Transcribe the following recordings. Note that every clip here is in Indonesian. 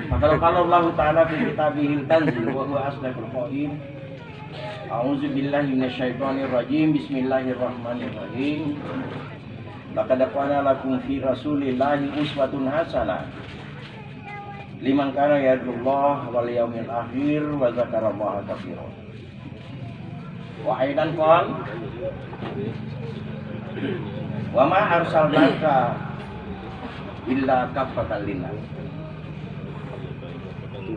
Kalau Allah Ta'ala fi kitabihil tanzil wa huwa asdaqul qail. A'udzu billahi minasyaitonir rajim. Bismillahirrahmanirrahim. Laqad kana lakum fi Rasulillahi uswatun hasanah liman kana yarjullaha wal yawmil akhir wa dzakarallaha katsiran. Wa aidan qala wa ma arsalnaka illa kaffatan linnas.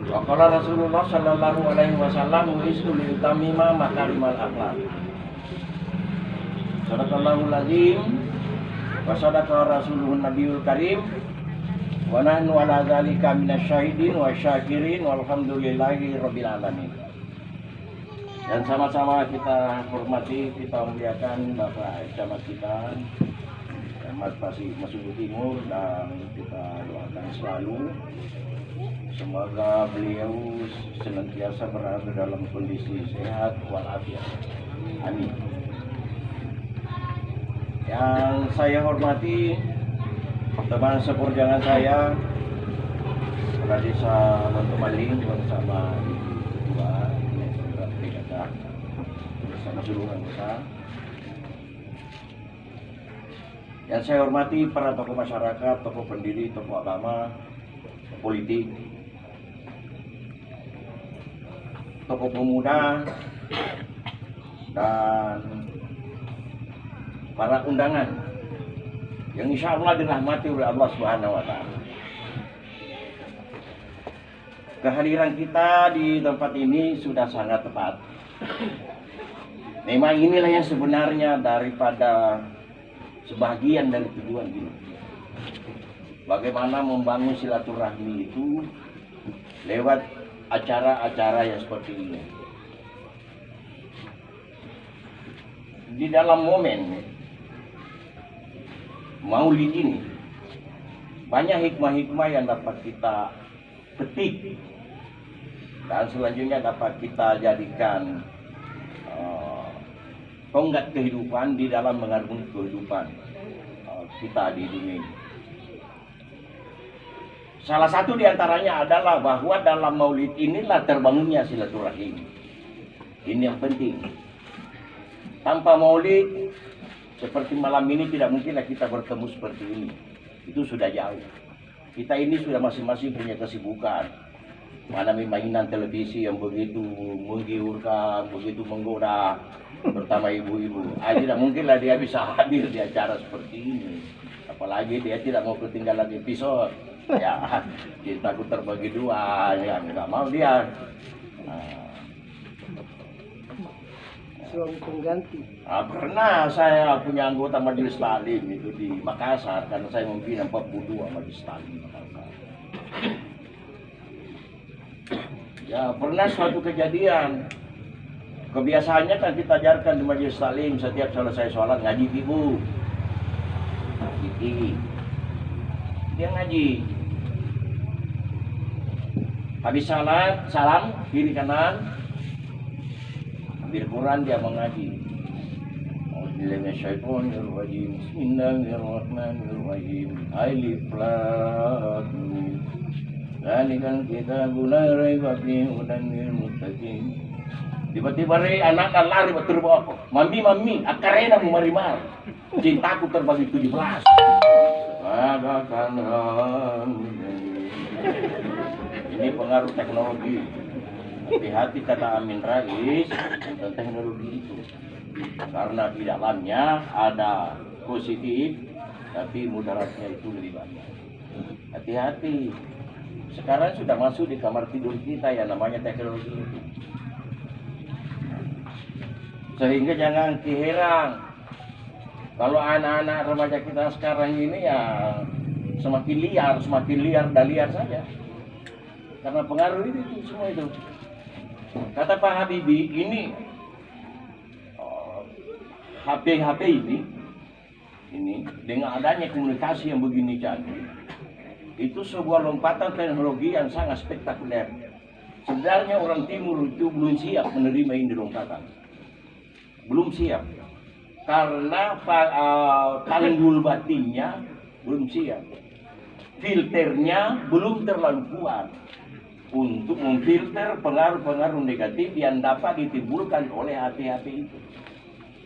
Wa qala Rasulullah sallallahu alaihi wasallam uistu li utamima makarimal akhlaq. Sadaqallahul azim wa sadaqa rasuluhun nabiyul karim wa nahnu ala dzalika minasyahidin wa syakirin walhamdulillahi rabbil alamin. Dan sama-sama kita hormati, kita muliakan Bapak Camat kita Camat Masuku Timur, dan kita doakan selalu semoga beliau senantiasa berada dalam kondisi sehat walafiat. Amin. Yang saya hormati teman seperjuangan saya, Kepala Desa Lontomaling bersama Ibu Ketua PKK bersama seluruh anggota. Yang saya hormati para tokoh masyarakat, tokoh pendiri, tokoh agama, politik, tokoh pemuda, dan para undangan yang insya Allah dirahmati oleh Allah Subhanahu wa Ta'ala. Kehadiran kita di tempat ini sudah sangat tepat. Memang inilah yang sebenarnya daripada sebagian dari tujuan ini. Bagaimana membangun silaturahmi itu lewat acara-acara yang seperti ini. Di dalam momen Maulid ini banyak hikmah-hikmah yang dapat kita petik dan selanjutnya dapat kita jadikan tonggak kehidupan di dalam mengarungi kehidupan kita di dunia ini. Salah satu diantaranya adalah bahwa dalam Maulid inilah terbangunnya silaturahim. Ini yang penting. Tanpa Maulid seperti malam ini tidak mungkinlah kita bertemu seperti ini. Itu sudah jauh. Kita ini sudah masing-masing punya kesibukan. Mana mainan televisi yang begitu menggiurkan, begitu menggoda bersama ibu-ibu. Tidak mungkinlah dia bisa hadir di acara seperti ini. Apalagi dia tidak mau ketinggalan episode. Ya, dia takut terbagi dua, ya nggak mau dia. Suami pengganti. Pernah saya punya anggota Majelis Taklim itu di Makassar, karena saya memimpin 42 Majelis Taklim Makassar. Ya, pernah suatu kejadian. Kebiasaannya kan kita ajarkan di Majelis Taklim setiap selesai sholat ngaji ibu. Ngaji. Dia ngaji. Habis salat, salam kiri kanan. Ambil Quran dia mengaji. Bismillahirrahmanirrahim. Alif lam mim. Dzalikal kitabul la raiba fihi hudan lil muttaqin. Tiba-tiba anak lari betul bawa. Mami, akarena marimar. Cintaku terbagi 17. Ini pengaruh teknologi. Hati-hati kata Amin Rais tentang teknologi itu. Karena di dalamnya ada positif, tapi mudaratnya itu lebih banyak. Hati-hati. Sekarang sudah masuk di kamar tidur kita yang namanya teknologi itu. Sehingga jangan keheran kalau anak-anak remaja kita sekarang ini ya semakin liar dan liar saja. Karena pengaruh itu semua itu. Kata Pak Habibie, ini HP ini dengan adanya komunikasi yang begini canggih, itu sebuah lompatan teknologi yang sangat spektakuler. Sebenarnya orang Timur itu belum siap menerima ini lompatan, belum siap, karena tanggul batinnya belum siap. filternya belum terlalu kuat untuk memfilter pengaruh-pengaruh negatif yang dapat ditimbulkan oleh HP-HP itu.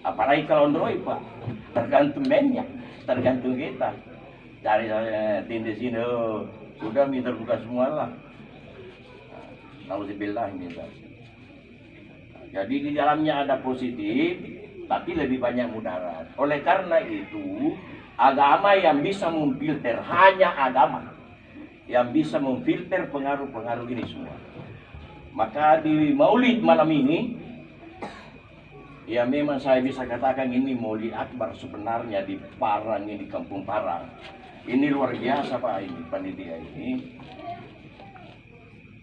Apalagi kalau Android, Pak, tergantung bandnya, tergantung kita. Dari di sini sudah terbuka semua lah. Nauzubillah min dzalik. Jadi di dalamnya ada positif, tapi lebih banyak mudarat. Oleh karena itu, agama yang bisa memfilter, hanya agama yang bisa memfilter pengaruh-pengaruh ini semua. Maka di Maulid malam ini, ya memang saya bisa katakan ini Maulid Akbar sebenarnya di Parang, ini di Kampung Parang. Ini luar biasa Pak, ini panitia ini.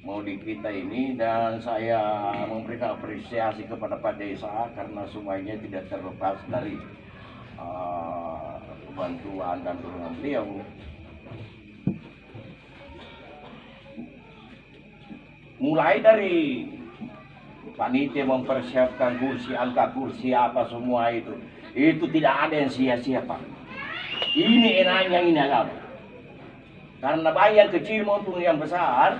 Maulid kita ini, dan saya memberikan apresiasi kepada Pak Desa karena semuanya tidak terlepas dari bantuan dan dorongan beliau. Mulai dari panitia mempersiapkan kursi, angka kursi apa semua itu tidak ada yang sia-sia Pak. Ini enaknya ini agama. Karena baik yang kecil maupun yang besar,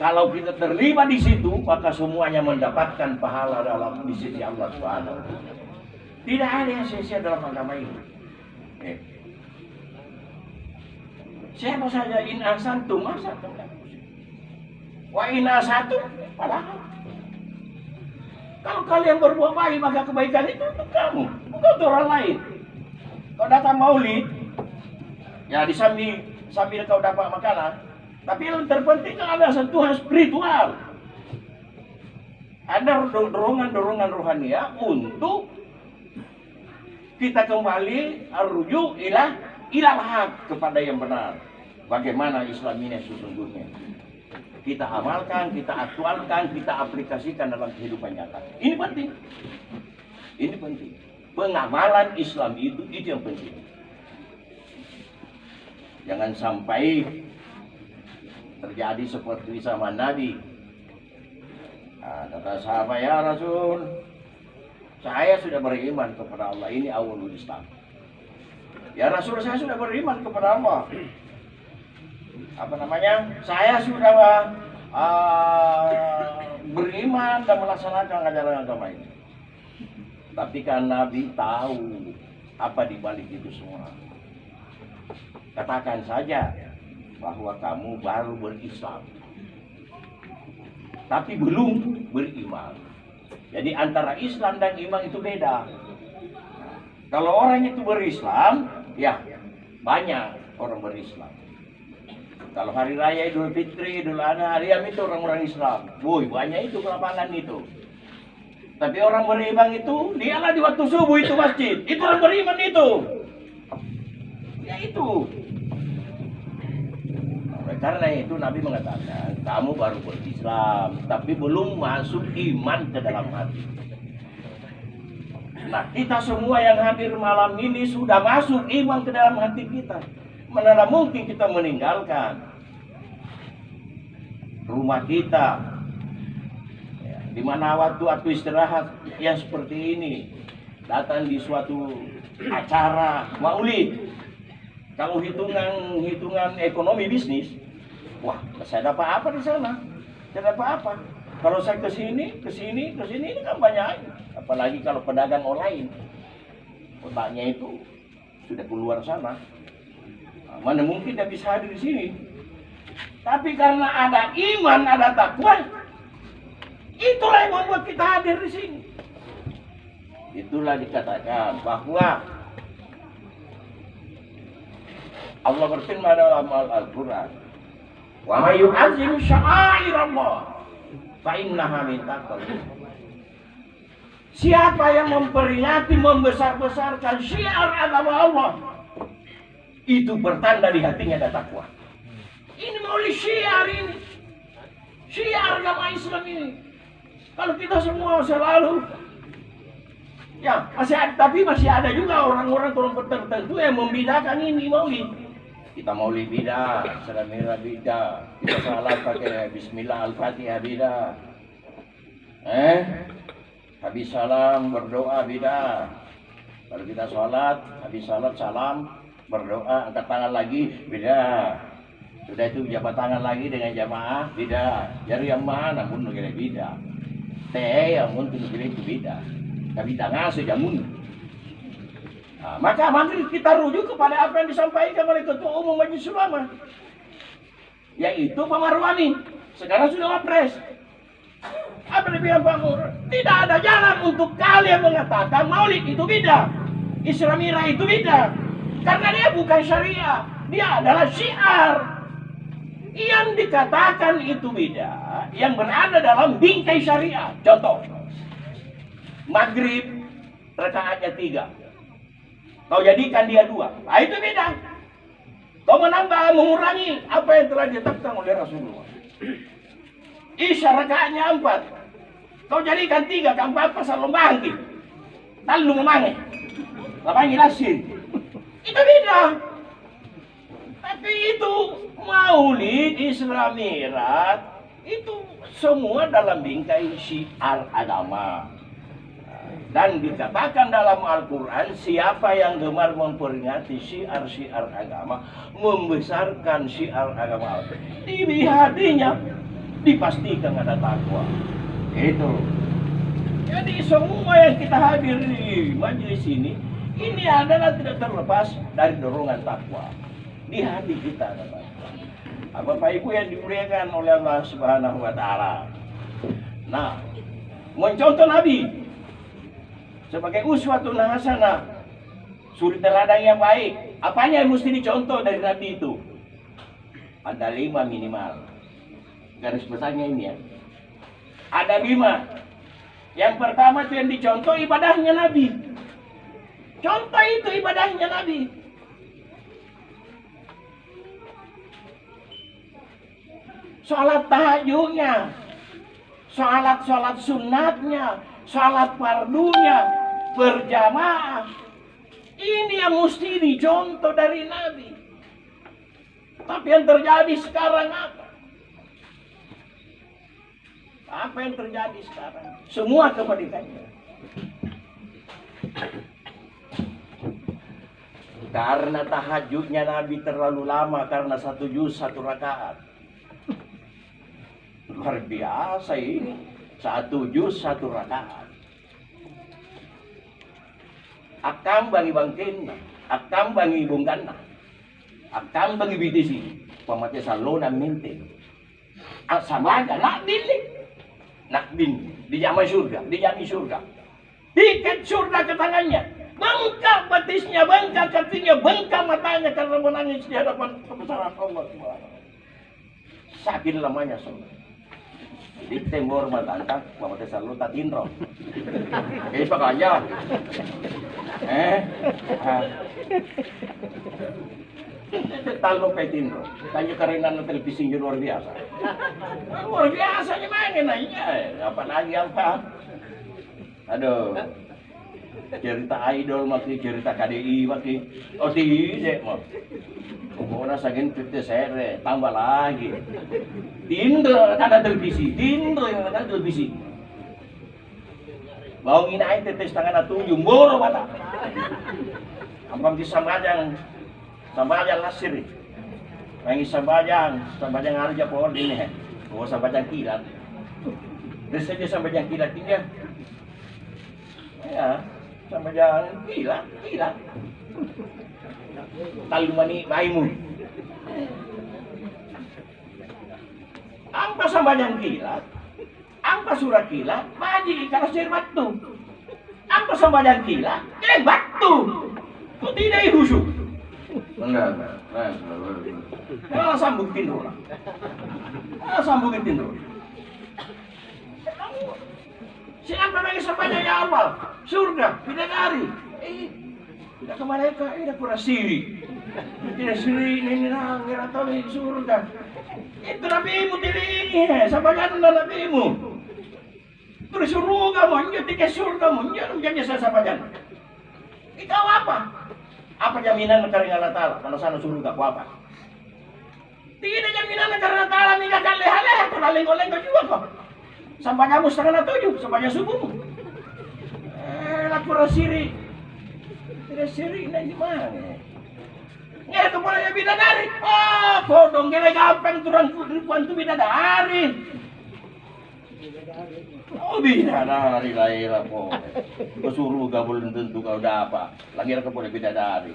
kalau kita terlibat di situ, maka semuanya mendapatkan pahala dalam di sisi Allah Subhanahu. Tidak ada yang sia-sia dalam agama ini. Siapa saja in ahsantum ahsantum. Wa in ahsantum padahal. Kalau kalian berbuat baik, maka kebaikan itu untuk kamu, bukan untuk orang lain. Kau datang Maulid, ya sambil kau dapat makanan. Tapi yang terpenting ada sentuhan spiritual. Ada dorongan-dorongan rohania untuk kita kembali rujuk ilal haq, kepada yang benar. Bagaimana Islam ini sesungguhnya. Kita amalkan, kita aktualkan, kita aplikasikan dalam kehidupan nyata. Ini penting. Ini penting. Pengamalan Islam itu yang penting. Jangan sampai terjadi seperti zaman Nabi. Kata sahabat, ya Rasul, saya sudah beriman kepada Allah. Ini awalul Islam. Ya Rasul, saya sudah beriman kepada Allah. Saya sudah beriman dan melaksanakan ajaran agama ini. Tapi kan Nabi tahu apa di balik itu semua. Katakan saja bahwa kamu baru berislam, tapi belum beriman. Jadi antara Islam dan iman itu beda. Kalau orang itu berislam, ya banyak orang berislam. Kalau hari raya Idul Fitri, Idul Adha, Hariam itu orang-orang Islam. Woi, banyak itu ke lapangan itu. Tapi orang beriman itu, dialah di waktu subuh itu masjid. Itu orang beriman itu. Ya itu. Karena itu Nabi mengatakan, kamu baru berislam, tapi belum masuk iman ke dalam hati. Nah, kita semua yang hadir malam ini sudah masuk iman ke dalam hati kita. Mana mungkin kita meninggalkan rumah kita, ya, di mana waktu istirahat yang seperti ini, datang di suatu acara Maulid. Kalau hitungan ekonomi bisnis, wah, saya dapat apa di sana? Saya dapat apa? Kalau saya ke sini ini kan banyak. Apalagi kalau pedagang online, otaknya itu sudah keluar sana. Mana mungkin dia bisa hadir di sini. Tapi karena ada iman, ada takwa, itulah yang membuat kita hadir di sini. Itulah dikatakan bahwa Allah berfirman dalam Al-Quran, "Wa may yu'azzim sya'airallah fa innaha min taqwal." Siapa yang memperingati, membesar-besarkan syiar agama Allah, itu bertanda di hatinya ada takwa. Ini Maulid syiar ini. Syiar agama Islam ini. Kalau kita semua selalu, ya masih ada juga orang-orang tertentu yang membedakan ini Maulid. Kita Maulid bidah, Salamira bidah, kita salat pakai Bismillah Al-Fatihah bidah. Habis salam berdoa bidah. Kalau kita sholat, habis salat salam, berdoa angkat tangan lagi beda. Sudah itu jabat tangan lagi dengan jamaah beda. Jari yang mana pun negara beda. Teh yang pun negara itu beda. Tapi tangan sejamun. Nah, maka mari kita rujuk kepada apa yang disampaikan oleh Ketua Umum Majelis Ulama, yaitu Pak Marwani. Sekarang sudah wapres. Apa yang bilang Pak Nur? Tidak ada jalan untuk kalian mengatakan maulid itu beda, Islamira itu beda, karena dia bukan syariah, dia adalah syiar. Yang dikatakan itu beda, yang berada dalam bingkai syariah. Contoh, maghrib rakaatnya 3, kau jadikan dia 2, nah itu beda. Kau menambah, mengurangi apa yang telah ditetapkan oleh Rasulullah. Isya rakaatnya 4, kau jadikan 3, keempat pasal lombangki, lalu memanggil, lapangi lasir, itu beda. Tapi itu maulid Islamirat itu semua dalam bingkai syiar agama. Dan dikatakan dalam Al-Quran, siapa yang gemar memperingati syiar-syiar agama, membesarkan syiar agama, di hatinya dipastikan ada takwa. Itu. Jadi semua yang kita hadir di majelis ini adalah tidak terlepas dari dorongan takwa di hati kita. Bapak Ibu yang dimuliakan oleh Allah Subhanahu wa Ta'ala. Nah, mencontoh Nabi sebagai uswatun hasanah, suri teladan yang baik. Apanya yang mesti dicontoh dari Nabi itu? Ada 5 minimal. Garis besarnya ini ya. Ada 5. Yang pertama itu yang dicontoh ibadahnya Nabi. Contoh itu ibadahnya Nabi. Sholat tahajudnya, sholat sunatnya, sholat fardunya, berjamaah. Ini yang mesti dicontoh dari Nabi. Tapi yang terjadi sekarang apa? Apa yang terjadi sekarang? Semua kebalikannya. Karena tahajudnya Nabi terlalu lama, karena 1 juz 1 rakaat. Luar biasa ini, 1 juz 1 rakaat. Akam bagi bangkin, akam bagi bungkana, akam bagi bitisi, pamatnya salona minti. Sama aja, nak bin, dijamai surga, dijami surga. Tiket surga ke tangannya, bengkak betisnya, bengkak kakinya, bengkak matanya karena menangis di hadapan kebesaran Allah Subhanahu. Sakit lamanya saudara. Di tembor matangkak, pamatnya salona tinro. Kayak pak aja. Talo petin bro, tanya kerenan televisi luar biasa. Luar biasa gimana nanya? Apa lagi apa? Aduh, cerita idol maki, cerita KDI maki, oh tidak mau. Pokoknya saking kita sere, tambah lagi. Tindro ada televisi, tindro yang ada televisi. Bawang ini air tetes tangan atuh, jumbor mata. Ampang di sambajang lasir. Pengi sambajang aja pohon ini. Oh sambajang kilat. Terus saja sambajang kilat ini. Ya, sambajang kilat. Talumani baimu. Ampa sambajang kilat. Ampa surah kilat, maji kalau sir batu. Ampa sambajang kilat, batu. Kok tidak ihusu? Enggak. Kalau sambungin dulu. Siapa lagi sampainya ya awal? Surga, bidadari. Tidak ke mereka, tidak pura siri. Tidak siri, ini nangir atau ini surga. Itu nabimu tidak ini, sampaikan nabimu. Terus surga mo, tiga surga mo, menjadi saya sampaikan. Ikaw apa? Apa jaminan negara Allah Ta'ala? Kalau sana surga, apa? Tidak jaminan negara Allah Ta'ala, mingakan leha-leha, kau laleng-leng juga kok. Sampai kamu 6:30, sampai subuhmu. Lapor siri. Tidak siri, ini gimana? Kepala bidadari. Oh, kodong gila gampang turun kuan tu bidadari. Oh, bidadari lahir po. Kesuruh gak belum tentu kau dapat. Lagi kepala bidadari.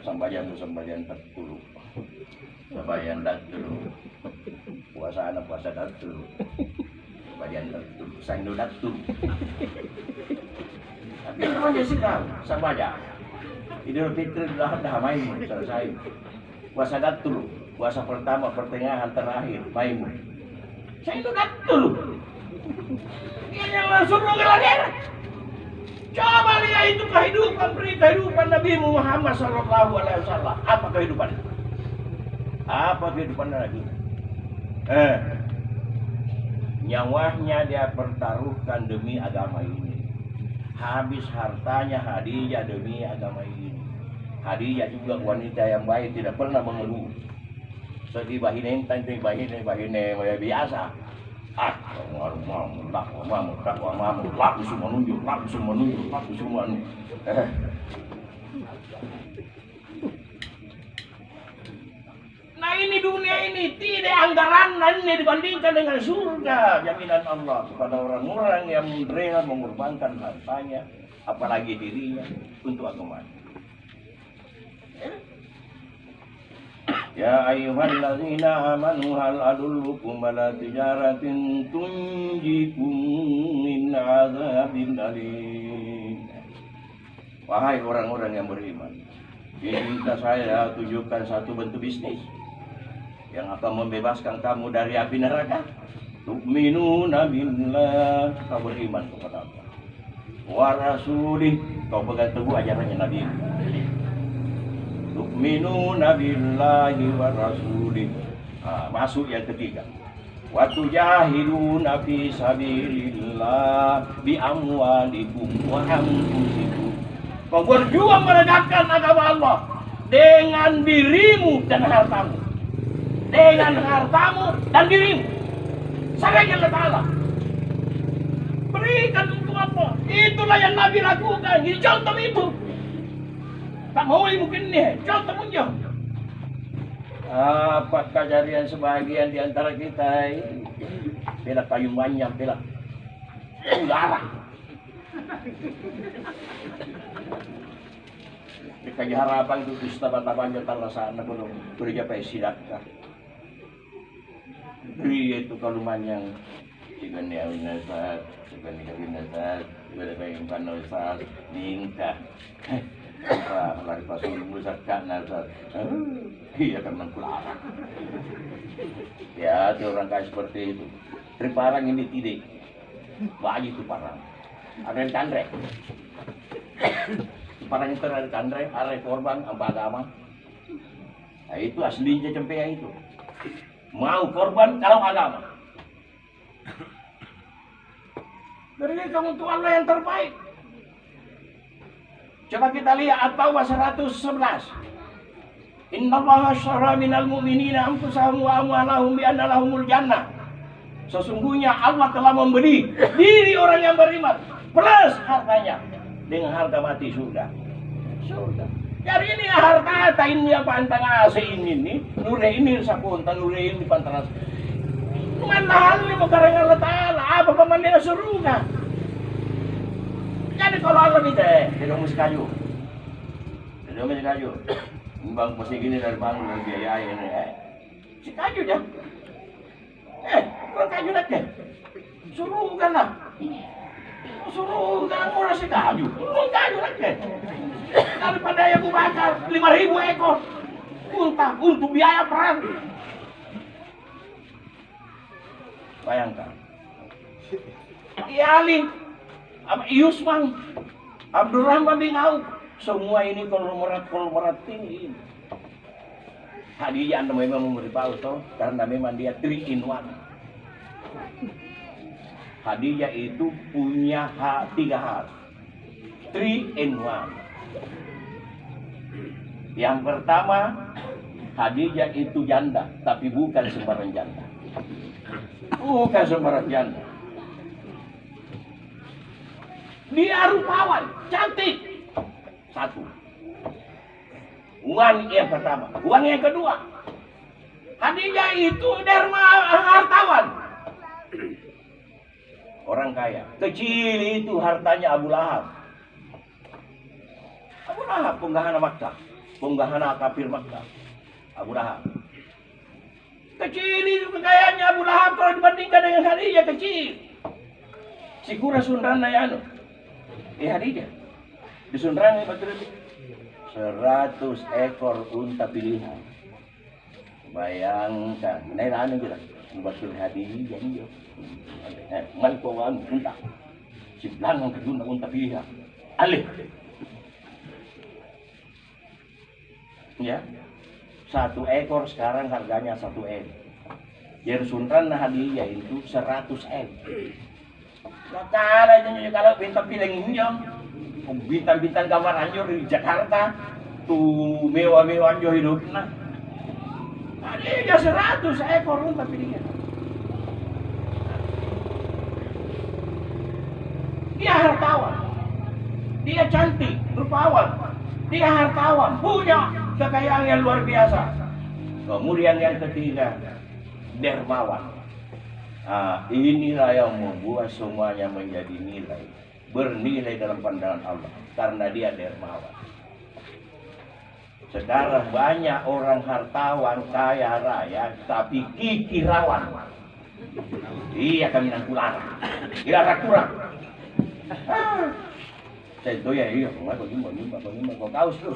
Sambayan tertulu. Sambayan tertulu. Puasa tertulu. Sambayan tertulu. Sangdo tertulu. Tapi itu aja sih kau, sambayan. Idul Fitri dah main selesai. Puasa datul, puasa pertama, pertengahan, terakhir, main. Saya itu datul. Ini langsung mengalir. Coba lihat itu kehidupan Nabi Muhammad SAW. Apa kehidupan? Apa kehidupan Nabi? Nyawanya dia pertaruhkan demi agama ini. Habis hartanya Khadijah demi agama ini. Khadijah juga wanita yang baik, tidak pernah mengeluh. Sedih bahine biasa. Laku semua nunjuk. Nah ini dunia ini tidak anggaran ini dibandingkan dengan surga, jaminan Allah kepada orang-orang yang rela mengorbankan hartanya, apalagi dirinya untuk agama. Ya ayyuhallazina amanu hal adullukum ala tijaratin tunjikum min azabin alim. Wahai orang-orang yang beriman, ini saya tunjukkan satu bentuk bisnis yang akan membebaskan kamu dari api neraka. Tu'minuna billah, kau beriman kepada Allah. Wa rasulih, kau pegang teguh ajarannya Nabi. Tu'minuna billahi wa rasulih. Masuk yang ketiga. Wa tujahiduna fi sabilillah bi amwalikum wa anfusikum. Kau berjuang menegakkan agama Allah dengan dirimu dan hartamu. Dengan hartamu dan dirimu. Sampai Allah Ta'ala berikan untuk apa? Itulah yang Nabi lakukan. Ini contoh itu. Tak mau mungkin nih, contoh muncul. Apa kejadian sebagian di antara kita ini? Bela kayu banyak, bela udara. Di kayu harapan itu di taban-taban jatah sana belum bekerja pesidakah. Beri itu kaluman yang jika dia winasat, jika dia winasat, jika dia winasat, ningkah. Apa lari pasal musat kan nasat, iya kan mengkularang. Ya, ada orang kaya seperti itu. Triparang ini tidak, banyak itu parang. Ada yang candre. Parang itu ada candre, ada korban, apa agama. Nah, itu aslinya cempea itu. Mau korban kalau agama. Berikan untuk Allah yang terbaik. Coba kita lihat At-Taubah 111. Innallaha ashtara minal mu'minina anfusahum wa amwalahum bi anna lahumul jannah. Sesungguhnya Allah telah membeli diri orang yang beriman plus hartanya dengan harga mati surga. Surga. Jadi ini harta ini apa antang ase ini nure ini sapunta nure ini pantaras. Mahal ni magkarang Allah Ta'ala apa pamandina surga. Jadi kalau Allah ni tidak mesti kayu. Tidak mesti kayu. Bang mesti gini dari bang dari biaya ini si kayu ya. Kalau kayu nak surga lah. Surga murah si kayu. Kayu nak daripada yang aku bakar 5.000 ekor unta untuk biaya perang. Bayangkan Ali Yusman Abdurrahman bin Auf semua ini konglomerat tinggi. Khadijah memang memberitahu toh karena memang dia 3 in 1. Khadijah itu punya 3 hal 3 in 1. Yang pertama, Khadijah itu janda, tapi bukan sembarang janda. Bukan sembarang janda. Dia rupawan, cantik. 1. Uang yang pertama. Uang yang kedua. Khadijah itu derma hartawan. Orang kaya. Kecil itu hartanya Abu Lahab. Abu Lahab penggahana Makkah. Penggahana kafir Makkah. Abu Lahab. Kecil itu kekayaannya Abu Lahab kalau dibandingkan dengan Khadijah kecil. Si kura sundan na yan. Khadijah. Di sundan betul 100 ekor unta pilihan. Bayangkan, nairaan kita. Betul Khadijah ini. Malpawang unta. Si belangang kedua unta pilihan. Alih. Ya. 1 ekor sekarang harganya 1 M. Jadi sundan na Khadijah itu 100 M. Makala aja kalau bintang piling ini bintang-bintang kamar anjur di Jakarta tuh mewah-mewah anjur hidupnya. Ada 100 ekor unta pilihnya. Dia hartawan, dia cantik, rupawan, dia hartawan, punya kekayaan yang luar biasa. Kemudian yang ketiga, dermawan. Nah, inilah yang membuat semuanya menjadi nilai, bernilai dalam pandangan Allah, karena dia dermawan. Sekarang banyak orang hartawan, kaya raya, tapi kikirawan. Iya kami nangkulan, tidak kurang. Saya itu ya iya, kau kau sih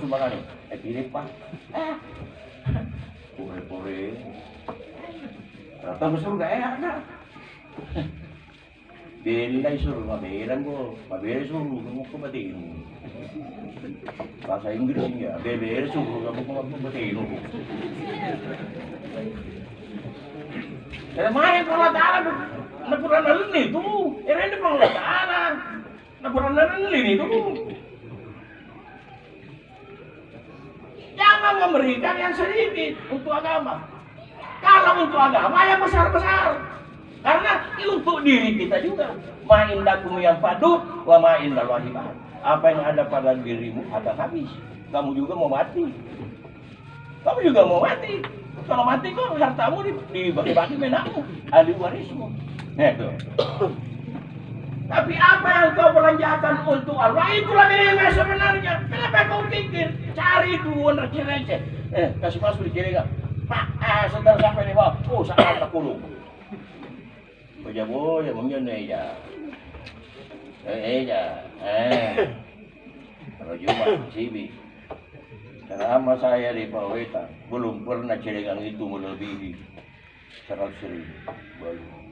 sumbangan ini, pilih pak. Pore-pore, rata besar gak enak. Belai suruh, mabelan ko, mabelai suruh, kamu ko batiin. Bahasa Inggris ya, belai suruh, kamu ko batiin. Dari mana kalau Ta'ala napuran nalin itu? Ini pang Ta'ala napuran nalin itu. Jangan memberikan yang sedikit untuk agama. Kalau untuk agama yang besar-besar. Karena untuk diri kita juga. Ma indakum yang padut wa ma indallahi ba'd. Apa yang ada pada dirimu akan habis. Kamu juga mau mati. Kamu juga mau mati. Kalau mati kok hartamu dibagi-bagi menakmu, ahli warismu. Itu. Tapi apa yang kau belanjakan untuk Allah itulah nilai sebenarnya. Kenapa kau pikir cari duluan receh-receh? Kasih masuk di kiri enggak? Pak, setelah sampai di bawah, oh sangat terkulung. Baca boy, mungkin aja. Kalau cuma sibi. Selama saya di Pawetan, belum pernah celengan itu melebihi 100.000. Belum.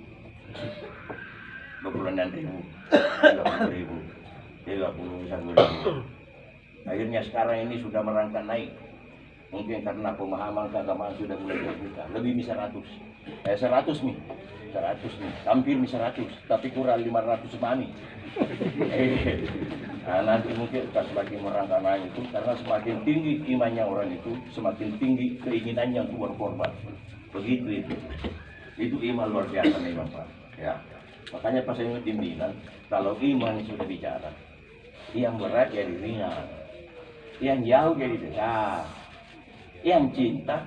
26.000, 30.000, 31.000. Akhirnya sekarang ini sudah merangkak naik. Mungkin karena pemahaman keagamaan sudah mulai terbuka. Lebih 100 nih. 100 nih, hampir 100, tapi kurang 500 mani. Nah, nanti mungkin kita semakin merangkak naik itu, karena semakin tinggi imannya orang itu, semakin tinggi keinginannya untuk berkorban. Begitu itu. Itu iman luar biasa nih Bapak. Ya. Makanya pas saya bilang, kalau iman sudah bicara, yang berat jadi ringan, yang jauh jadi dekat, yang cinta,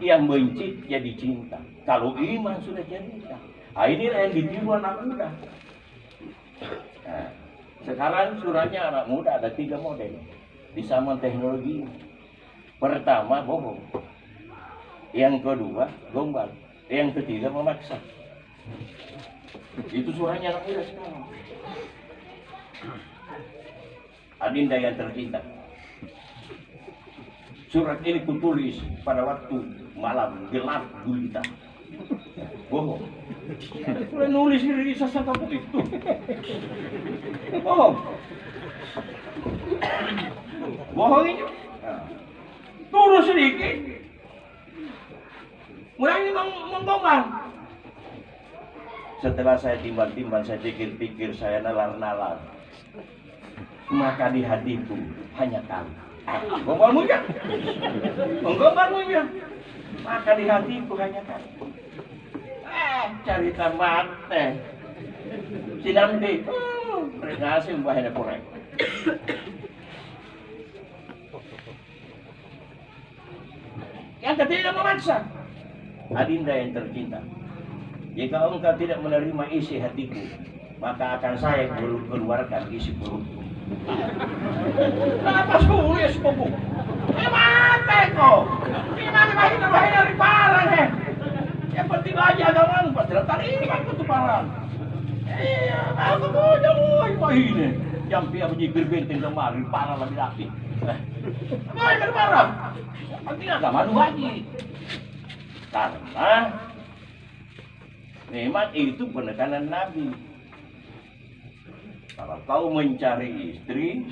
yang benci jadi cinta. Kalau iman sudah jadi cinta, inilah yang ditiru anak muda. Nah, sekarang surahnya anak muda ada 3 model di zaman teknologi. Pertama bohong, yang kedua gombal, yang ketiga memaksa. Itu surahnya anak muda sekarang. Adinda yang tercinta, surat ini kutulis pada waktu malam gelap gulita. Bohong. Boleh nulis di sasa kampung itu. Bohong. Bohong itu. Turun sedikit. Mulai ini menggombang. Setelah saya timbang-timbang, saya pikir-pikir, saya nalar-nalar. Maka di hatiku hanya kamu. Gombalmu ya? Menggombalmu ya? Maka di hatiku hanya kamu. Cari tamat teh. Sinambi. Terima kasih mbahnya korek. Anda tidak memaksa. Adinda yang tercinta, jika engkau tidak menerima isi hatiku, maka akan saya keluarkan isi perutku. Kenapa sulit sepupu? Mati kau. Gimana bahina dari parang yang penting aja agamamu pasti terima ke parang. Iya, aku mau jauh bahina. Yang pihak menjibir benteng kemarin parang lebih rapi. Apa yang parang? Yang penting agama lu lagi. Karena memang itu penekanan Nabi. Kalau kau mencari istri,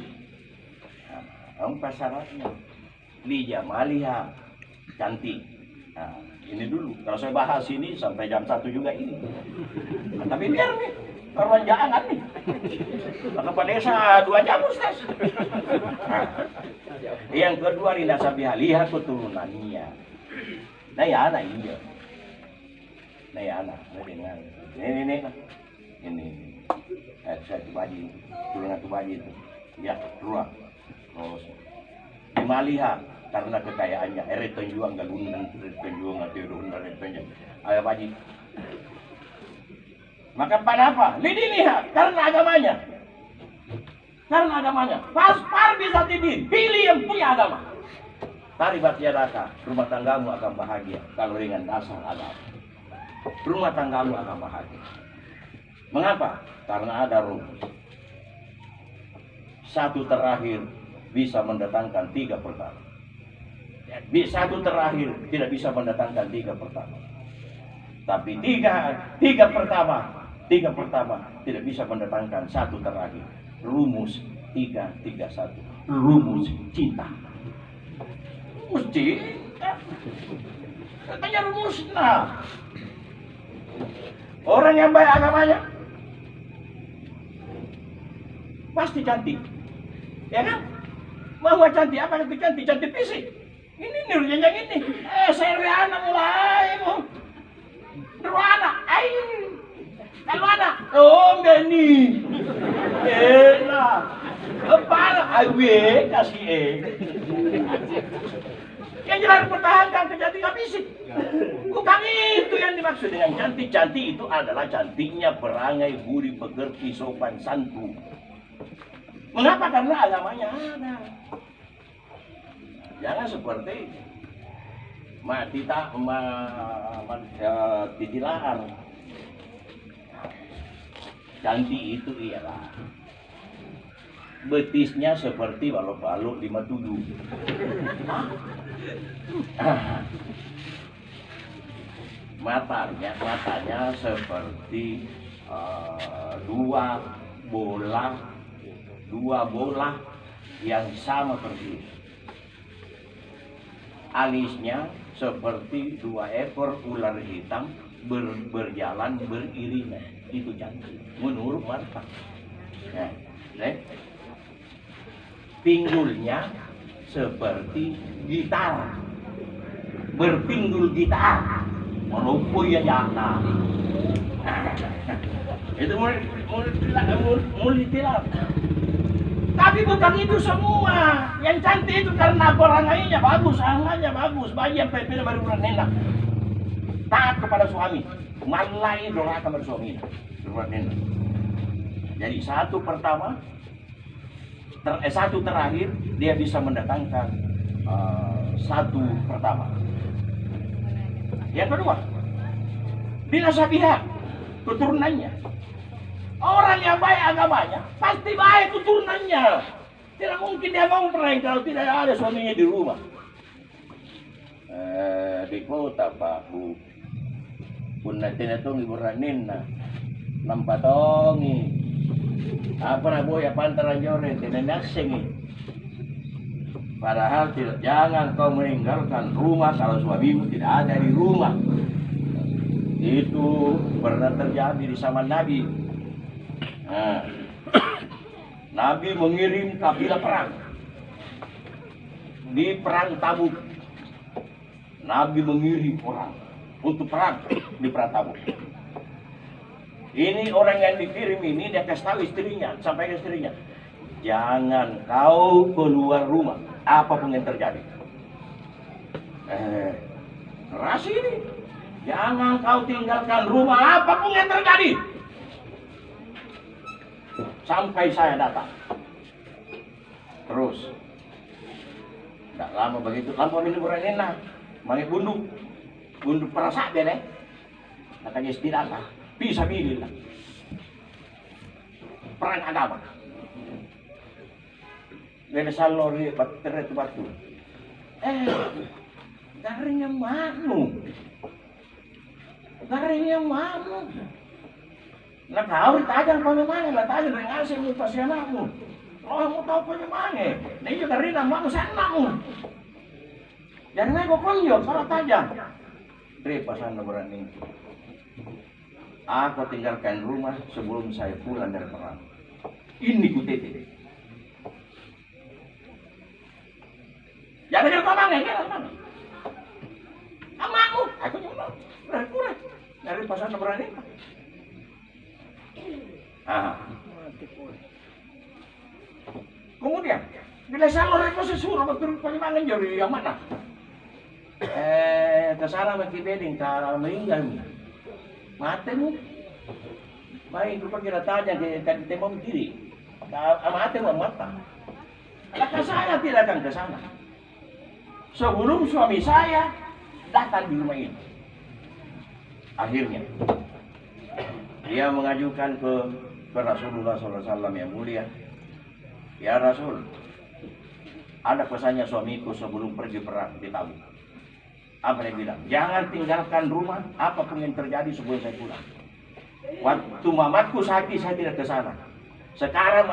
empat syaratnya. Lijamaliha, cantik. Nah, ini dulu. Kalau saya bahas ini sampai jam 1 juga ini. Nah, tapi biar nih, karuan jangan nih. Maka pada desa 2 jam Ustaz. Nah, yang kedua linasabiha, lihat keturunannya. Nah ya anak iya. Nah ya anak, dengan ini. Saya tubaji, turunan tubaji itu. Ya, ruang. Terus dimaliha karena kekayaannya. Ereton juang galunan, ereton juang atiurun, ereton juang. Ayo baji. Maka pada apa? Lidiniha karena agamanya. Karena agamanya. Paspar bisa tidin. Pilih yang punya agama. Taribat yadaka, rumah tanggamu akan bahagia kalau dengan dasar agama. Rumah tanggamu akan bahagia. Mengapa? Karena ada rumus. Satu terakhir bisa mendatangkan 3 pertama. Satu terakhir tidak bisa mendatangkan 3 pertama. Tapi tiga pertama tidak bisa mendatangkan 1 terakhir. Rumus 331. Rumus cinta. Rumus cinta. Katanya rumus. Nah, orang yang baik agamanya pasti cantik, ya kan? Mau cantik apa itu cantik? Cantik fisik. Ini nurnya yang ini. Seriana mulai mu. Ruana, kalau anak, oh Beni, enak. Kepala, awe kasih Yang jelas pertahankan kecantikan fisik. Bukan itu yang dimaksud dengan cantik. Cantik itu adalah cantiknya perangai, budi, pekerti, sopan, santun. Mengapa? Karena agamanya ada. Jangan seperti titilaan. Cantik itu ialah betisnya seperti balok-balok 57. Matanya seperti dua bola yang sama persis. Alisnya seperti 2 ekor ular hitam berjalan beriringan. Itu cantik menurut Marta. Pinggulnya seperti gitar, berpinggul gitar, melumpui ya jana. Itu mulai tilap. Tapi bukan itu semua. Yang cantik itu karena perangainya bagus, angannya bagus, bayi yang pepeda baru enak. Taat kepada suami, malai doa kepada suami. Jadi satu terakhir dia bisa mendatangkan 1 pertama. Yang kedua, binasabiha, keturunannya. Orang yang baik agamanya pasti baik keturunannya. Tidak mungkin dia ngompreng kalau tidak ada suaminya di rumah. Di kota Pak Bu, pun nanti natong iburanin na nampatongi. Apa na boy pantaran joren tidak nasing. Padahal tidak, jangan kau meninggalkan rumah kalau suamimu tidak ada di rumah. Itu pernah terjadi di zaman Nabi. Nah, Nabi mengirim kabilah perang di perang Tabuk. Nabi mengirim orang untuk perang di perang Tabuk. Ini orang yang dikirim ini dia kasih tahu istrinya, sampai ke istrinya, jangan kau keluar rumah apapun yang terjadi. Rasidi, jangan kau tinggalkan rumah apapun yang terjadi sampai saya datang. Terus, tidak lama begitu, lampau ini berenena, mangi bunduk perasa deh, katanya istirahat, bisa bililah. Perang agama. Dari salori baterai batu. Garingnya manu. Nak tahu tajam pada mana, lah tajam dengan asing mu pasianamu. Oh, mau tahu pada mana? Ini juga rina manu sanamu. Jangan kau konjok kalau tajam. Pasan berani. Aku tinggalkan rumah sebelum saya pulang dari perang. Ini kutete. Jangan kau mana? Amamu, aku nyuruh. Kurang. Dari pasan berani. Kemudian, bila salur itu sesuruh betul penyemangan jadi yang mana? Kesana maki beding, tak meninggal. Matemu. Baik, lupa kira tanya di tembok kiri. Matemu mata. Maka saya tidak akan ke sana. Sebelum suami saya datang di rumah ini. Akhirnya, dia mengajukan ke Rasulullah SAW yang mulia. Ya Rasul, ada pesannya suamiku sebelum pergi perang di Tabuk. Apa dia bilang? Jangan tinggalkan rumah apapun yang terjadi sebelum saya pulang. Waktu mamatku sakit saya tidak ke sana. Sekarang